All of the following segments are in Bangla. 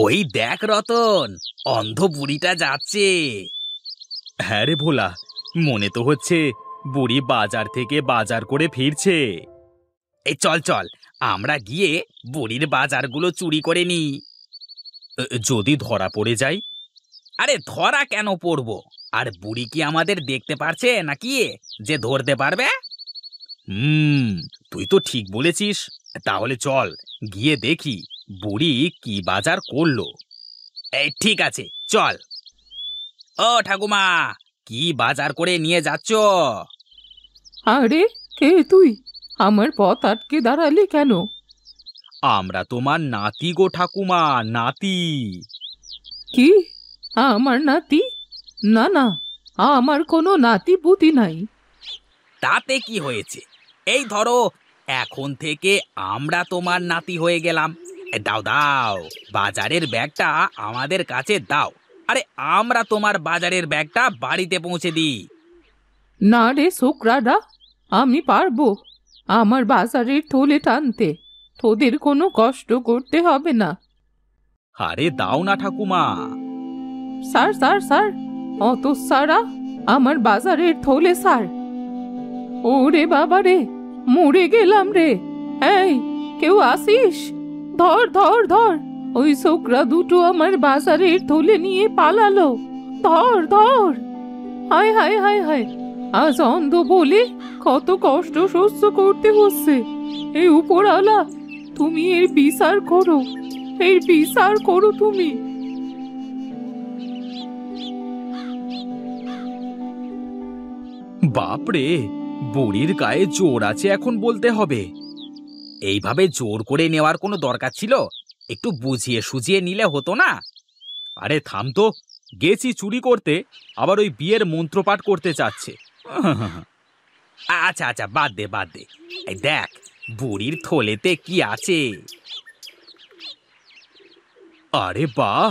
ওই দেখ রতন, অন্ধ বুড়িটা যাচ্ছে। হ্যাঁ রে ভোলা, মনে তো হচ্ছে বুড়ি বাজার থেকে বাজার করে ফিরছে। এই চল চল, আমরা গিয়ে বুড়ির বাজারগুলো চুরি করে নিই। যদি ধরা পড়ে যাই? আরে ধরা কেন পড়বো? আর বুড়ি কি আমাদের দেখতে পারছে নাকি যে ধরতে পারবে? হুম, তুই তো ঠিক বলেছিস। তাহলে চল গিয়ে দেখি বুড়ি কি বাজার করলো। এই ঠিক আছে, চল। ও ঠাকুমা, কি বাজার করে নিয়ে যাচ্ছ? আরে, কে তুই? আমার পথ আটকে দাঁড়ালি কেন? আমরা তোমার নাতি গো ঠাকুমা, নাতি। কি? আমার নাতি? না না, আমার কোনো নাতি পুতি নাই। তাতে কি হয়েছে? এই ধরো, এখন থেকে আমরা তোমার নাতি হয়ে গেলাম। দাও দাও, বাজারের ব্যাগটা আমাদের কাছে দাও। আরে আমরা তোমার বাজারের ব্যাগটা বাড়িতে পৌঁছে দিই। না রে ছোকরাডা, আমি পারবো আমার বাজারের থলে টানতে। তোদের কোনো কষ্ট করতে হবে না। আরে দাও না ঠাকুমা। স্যার স্যার স্যার, অত সারা আমার বাজারের থলে স্যার। ওরে বাবা রে, মরে গেলাম রে। এই, কেউ আসিস? ধর ধর ধর, ওই ছোকরা দুটো আমার বাজারের থলে নিয়ে পালালো। ধর ধর। হায় হায় হায় হায়, আজ অন্ধ বলে কত কষ্ট সহ্য করতে হচ্ছে। এই উপরওয়ালা, তুমি এর বিচার করো, এর বিচার করো তুমি। বাপরে, বুড়ির গায়ে জোর আছে এখন বলতে হবে। এইভাবে জোর করে নেওয়ার কোনো দরকার ছিল? একটু বুঝিয়ে সুঝিয়ে নিলে হতো না? আরে থাম তো, গেছি চুরি করতে, আবার ওই বিয়ের মন্ত্রপাঠ করতে চাচ্ছে। আচ্ছা আচ্ছা, বাদ দে বাদ দে। এই দেখ বুড়ির থলেতে কি আছে। আরে বাহ,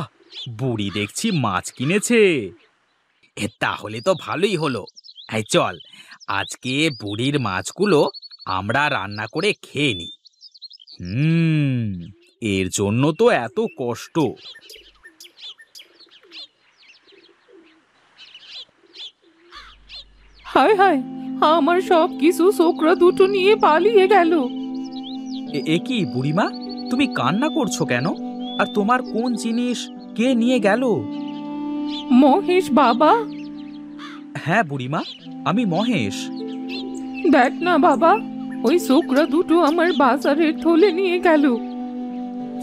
বুড়ি দেখছি মাছ কিনেছে। তাহলে তো ভালোই হলো। এই চল, আজকে বুড়ির মাছগুলো আমরা রান্না করে খেয়ে নিই। এর জন্য তো এত কষ্ট। হায় হায়, আমার সব কিছু ছোকরা দুটো নিয়ে পালিয়ে গেল। এ কি বুড়িমা, তুমি কান্না করছো কেন? আর তোমার কোন জিনিস কে নিয়ে গেল? মহেশ বাবা। হ্যাঁ বুড়িমা, আমি মহেশ। দেখ না বাবা, ওই ছোকরা দুটো আমার বাজারের থলে নিয়ে গেল।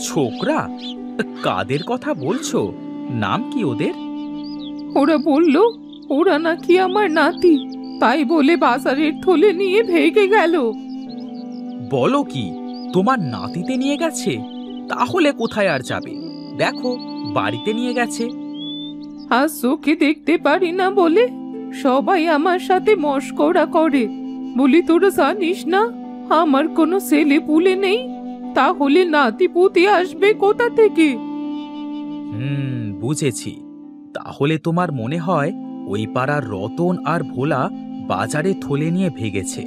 ছোকরা? কাদের কথা বলছো? নাম কি ওদের? ওরা বলল ওরা নাকি আমার নাতি, তাই বলে বাজারের থলে নিয়ে ভেগে গেল। বলো কি, তোমার নাতিতে নিয়ে গেছে? তাহলে কোথায় আর যাবে? দেখো, বাড়িতে নিয়ে গেছে। আজ চোখে দেখতে পারি না বলে সবাই আমার সাথে মশকরা করে। বলি তোরা জানিস না আমার কোনো ছেলে পুলে নেই, তাহলে নাতি পুতি আসবে কোথা থেকে? বুঝেছি। তাহলে তোমার মনে হয় ওই পাড়ার রতন আর ভোলা বাজারে থলে নিয়ে ভেগেছে।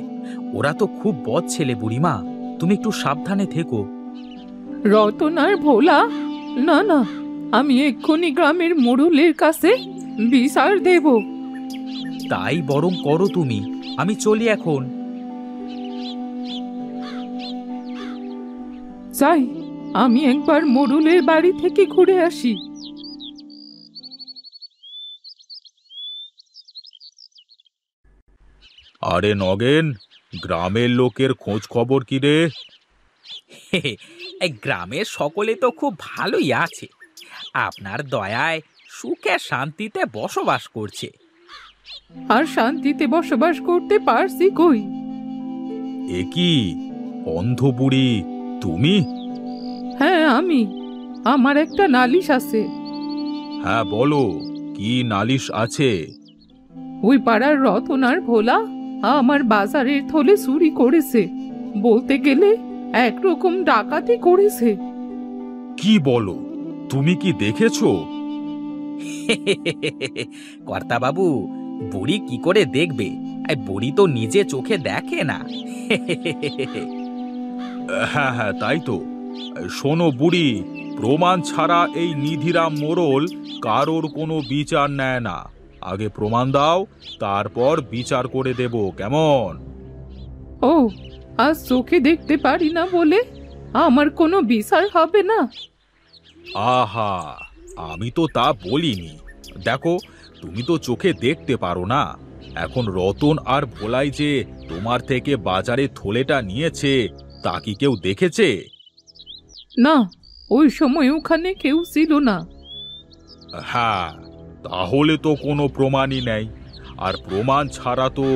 ওরা তো খুব বদ ছেলে বুড়িমা, তুমি একটু সাবধানে থেকো। রতন আর ভোলা? না না, আমি এক্ষুনি গ্রামের মোড়লের কাছে বিচার দেব। তাই বরং করো তুমি, আমি চলি এখন। যাই, আমি একবার মোড়লের বাড়ি থেকে ঘুরে আসি। আরে নগেন, গ্রামের লোকের খোঁজ খবর কি রে? গ্রামের সকলে তো খুব ভালোই আছে। আপনার দয়ায় সুখে শান্তিতে বসবাস করছে। আর শান্তিতে বসবাস করতে পারছি কই? এ কি, অন্ধ বুড়ি তুমি? হ্যাঁ আমি। আমার একটা নালিশ আছে। হ্যাঁ বলো, কি নালিশ আছে? ওই পাড়ার রতন আর ভোলা আমার বাজারের থলে চুরি করেছে, বলতে গেলে একরকম ডাকাতি করেছে। কি বলো? তুমি কি দেখেছো? কর্তা বাবু, বুড়ি কি করে দেখবে? বুড়ি তো নিজে চোখে দেখে না। হ্যাঁ হ্যাঁ, তাই তো। শোনো বুড়ি, প্রমাণ ছাড়া এই নিধিরাম মোড়ল কারোর কোনো বিচার নেয় না। আগে প্রমাণ দাও, তারপর বিচার করে দেব, কেমন? ও, আজ চোখে দেখতে পারি না বলে আমার কোনো বিচার হবে না? আহা, আমি তো তা বলিনি। দেখো, তুমি তো চোখে দেখতে পারো না। এখন রতন আর ভোলাই যে তোমার থেকে বাজারে থলেটা নিয়েছে, তা কি কেউ দেখেছে? না, ওই সময় ওখানে কেউ ছিল না। হ্যাঁ, তাহলে তো কোনো প্রমাণই নেই। আর প্রমাণ ছাড়া তো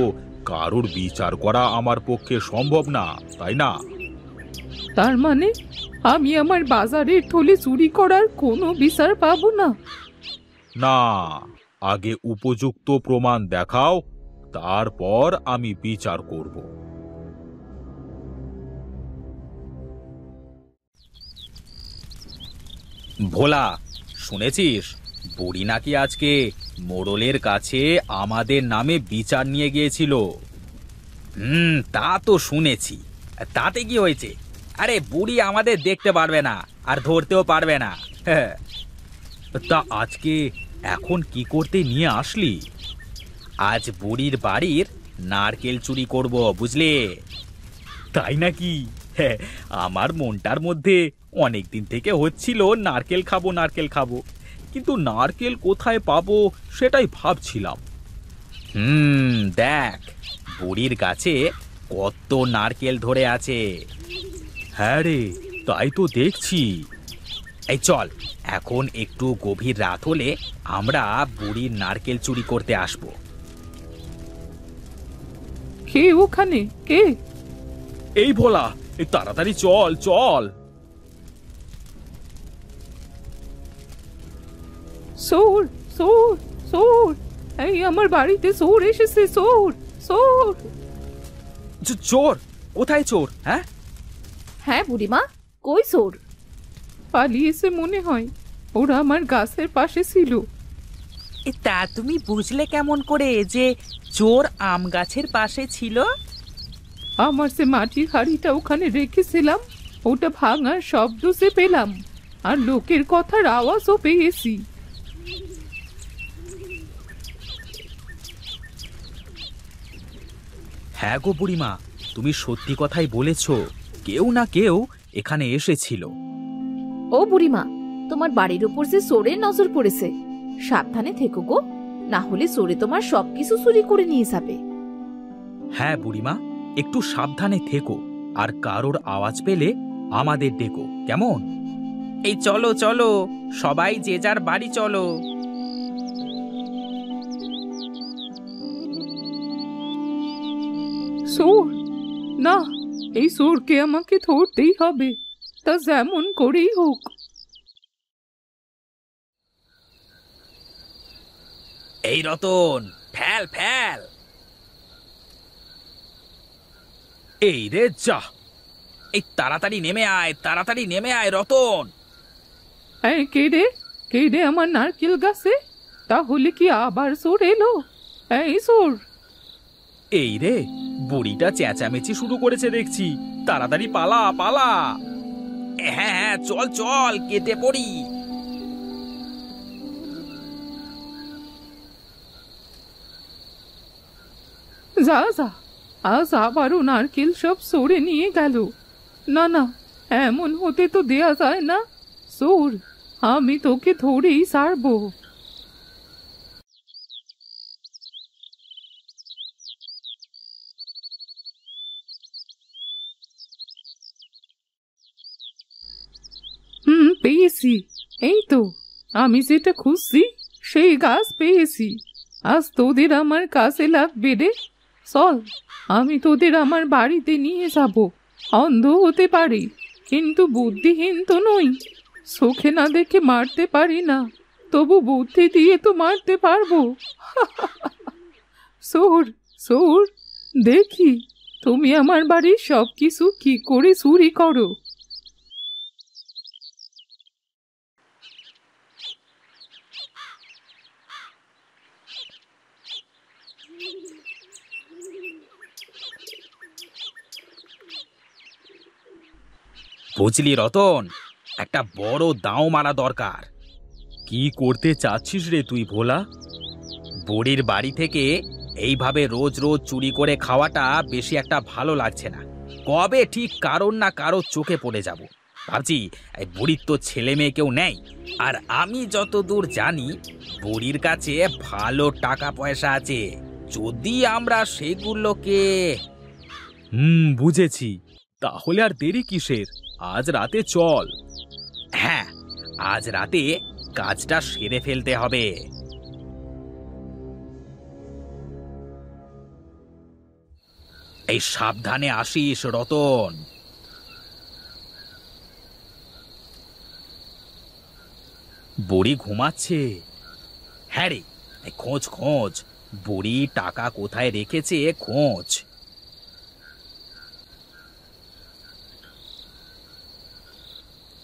কারোর বিচার করা আমার পক্ষে সম্ভব না, তাই না? তার মানে আমি আমার বাজারের থলে চুরি করার কোনো বিচার পাবো না? না, আগে উপযুক্ত প্রমাণ দেখাও, তারপর আমি বিচার করব। ভোলা, শুনেছিস বুড়ি নাকি আজকে মোড়লের কাছে আমাদের নামে বিচার নিয়ে গিয়েছিল? তা তো শুনেছি। তাতে কি হয়েছে? আরে বুড়ি আমাদের দেখতে পারবে না, আর ধরতেও পারবে না। হ্যাঁ, তা আজকে এখন কি করতে নিয়ে আসলি? আজ বুড়ির বাড়ির নারকেল চুরি করব, বুঝলে? তাই নাকি? হ্যাঁ, আমার মনটার মধ্যে অনেক দিন থেকে হচ্ছিল নারকেল খাবো নারকেল খাবো, কিন্তু নারকেল কোথায় পাবো সেটাই ভাবছিলাম। দেখ, বুড়ির গাছে কত নারকেল ধরে আছে। হ্যাঁ রে, তাই তো দেখছি। এই চল, এখন একটু গভীর রাত হলে আমরা বুড়ির নারকেল চুরি করতে আসবো। কে ওখানে? কে? এই ভোলা, এই তাড়াতাড়ি চল চল। চোর, চোর, চোর! এই আমার বাড়িতে চোর এসেছে! চোর, চোর! চোর? কোথায় চোর? হ্যাঁ, হ্যাঁ বুড়িমা, কই চোর? পালিয়েছে মনে হয়। ওরা আমার গাছের পাশে ছিল। তা তুমি বুঝলে কেমন করে যে চোর আম গাছের পাশে ছিল? আমার সে মাটির হাড়িটা ওখানে রেখেছিলাম, ওটা ভাঙার শব্দ সে পেলাম, আর লোকের কথার আওয়াজও পেয়েছি। হ্যাঁ গো বুড়িমা, তুমি সত্যি কথাই বলেছ। কেউ না কেউ এখানে এসেছিল। ও বুড়িমা, তোমার বাড়ির উপর যে চোরের নজর পড়েছে, সাবধানে থেকো গো, না হলে চোরে তোমার সবকিছু চুরি করে নিয়ে যাবে। হ্যাঁ বুড়িমা, একটু সাবধানে থেকো, আর কারোর আওয়াজ পেলে আমাদের ডেকো, কেমন? এই চলো চলো, সবাই যে যার বাড়ি চলো। চোর? না, এই চোরকে আমাকে ধরতেই হবে, তা যেমন করেই হোক। এই রতন, ফেল ফেল। এই রে যা, এই তাড়াতাড়ি নেমে আয়, তাড়াতাড়ি নেমে আয় রতন। এই কে রে? কে রে আমার নারকেল গাছে? তাহলে কি আবার চোর এলো? এই চোর! এই রে, বুড়িটা চেঁচামেচি শুরু করেছে দেখছি, তাড়াতাড়ি পালা পালা। হ্যাঁ হ্যাঁ, চল চল, কেটে পড়ি। যা যা, আজ আবারও নারকেল সব সরে নিয়ে গেল। না না, এমন হতে তো দেয়া যায় না। চোর, আমি তোকে ধরেই ছাড়বো। পেয়েছি। এই তো, আমি যেটা খুঁজছি সেই গাছ পেয়েছি। আজ তোদের আমার কাছে লাগবে রে। চল, আমি তোদের আমার বাড়িতে নিয়ে যাব। অন্ধ হতে পারি, কিন্তু বুদ্ধিহীন তো নই। চোখে না দেখে মারতে পারি না, তবু বুদ্ধি দিয়ে তো মারতে পারবো। চোর, চোর, দেখি তুমি আমার বাড়ির সব কিছু কি করে চুরি করো। বুঝলি রতন, একটা বড় দাও মারা দরকার। কি করতে চাচ্ছিস রে তুই ভোলা? বুড়ির বাড়ি থেকে এইভাবে রোজ রোজ চুরি করে খাওয়াটা বেশি একটা ভালো লাগছে না। কবে ঠিক কারোর না কারোর চোখে পড়ে যাব। ভাবছি এই বুড়ির তো ছেলে মেয়ে কেউ নেই, আর আমি যতদূর জানি বুড়ির কাছে ভালো টাকা পয়সা আছে। যদি আমরা সেগুলোকে বুঝেছি। তাহলে আর দেরি কিসের? আজ রাতে চল। হ্যাঁ, আজ রাতে কাজটা সেরে ফেলতে হবে। এই সাবধানে আসিস রতন। বুড়ি ঘুমাচ্ছে। হ্যাঁ রে, খোঁজ খোঁজ, বুড়ি টাকা কোথায় রেখেছে খোঁজ।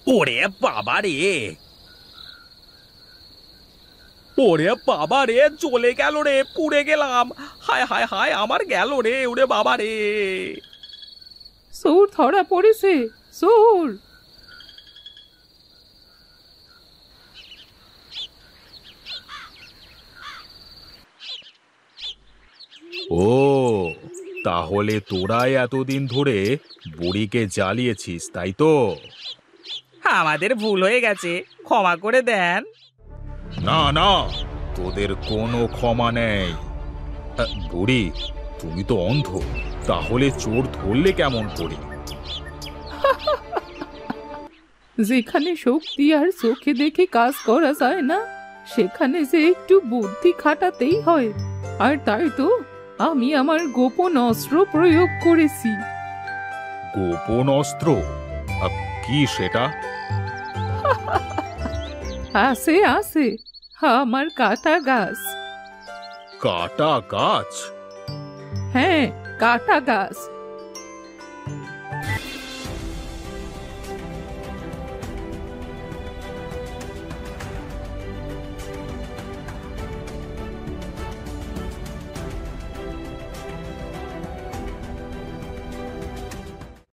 ওরে বাবা রে, ওরে বাবা রে, চলে গেল রে, পুড়ে গেলাম। হায় হায় হায়, আমার গেল রে, ওরে বাবা রে। চোর ধরা পড়েছে, চোর। ও, তাহলে তোরাই এতদিন ধরে বুড়িকে জ্বালিয়েছিস, তাই তো? আমাদের ভুল হয়ে গেছে, ক্ষমা করে দেন। না না, তোদের কোনো ক্ষমা নেই। বুড়ি, তুমি তো অন্ধ, তাহলে চোর ধরলে কেমন করে? যেখানে শক্তি আর চোখে দেখে কাজ করা যায় না, সেখানে যে একটু বুদ্ধি খাটাতেই হয়। আর তাই তো আমি আমার গোপন অস্ত্র প্রয়োগ করেছি। গোপন অস্ত্র? কি সেটা? আছে আছে, আমার কাটা গাছ। কাটা গাছ? হ্যাঁ, কাটা গাছ।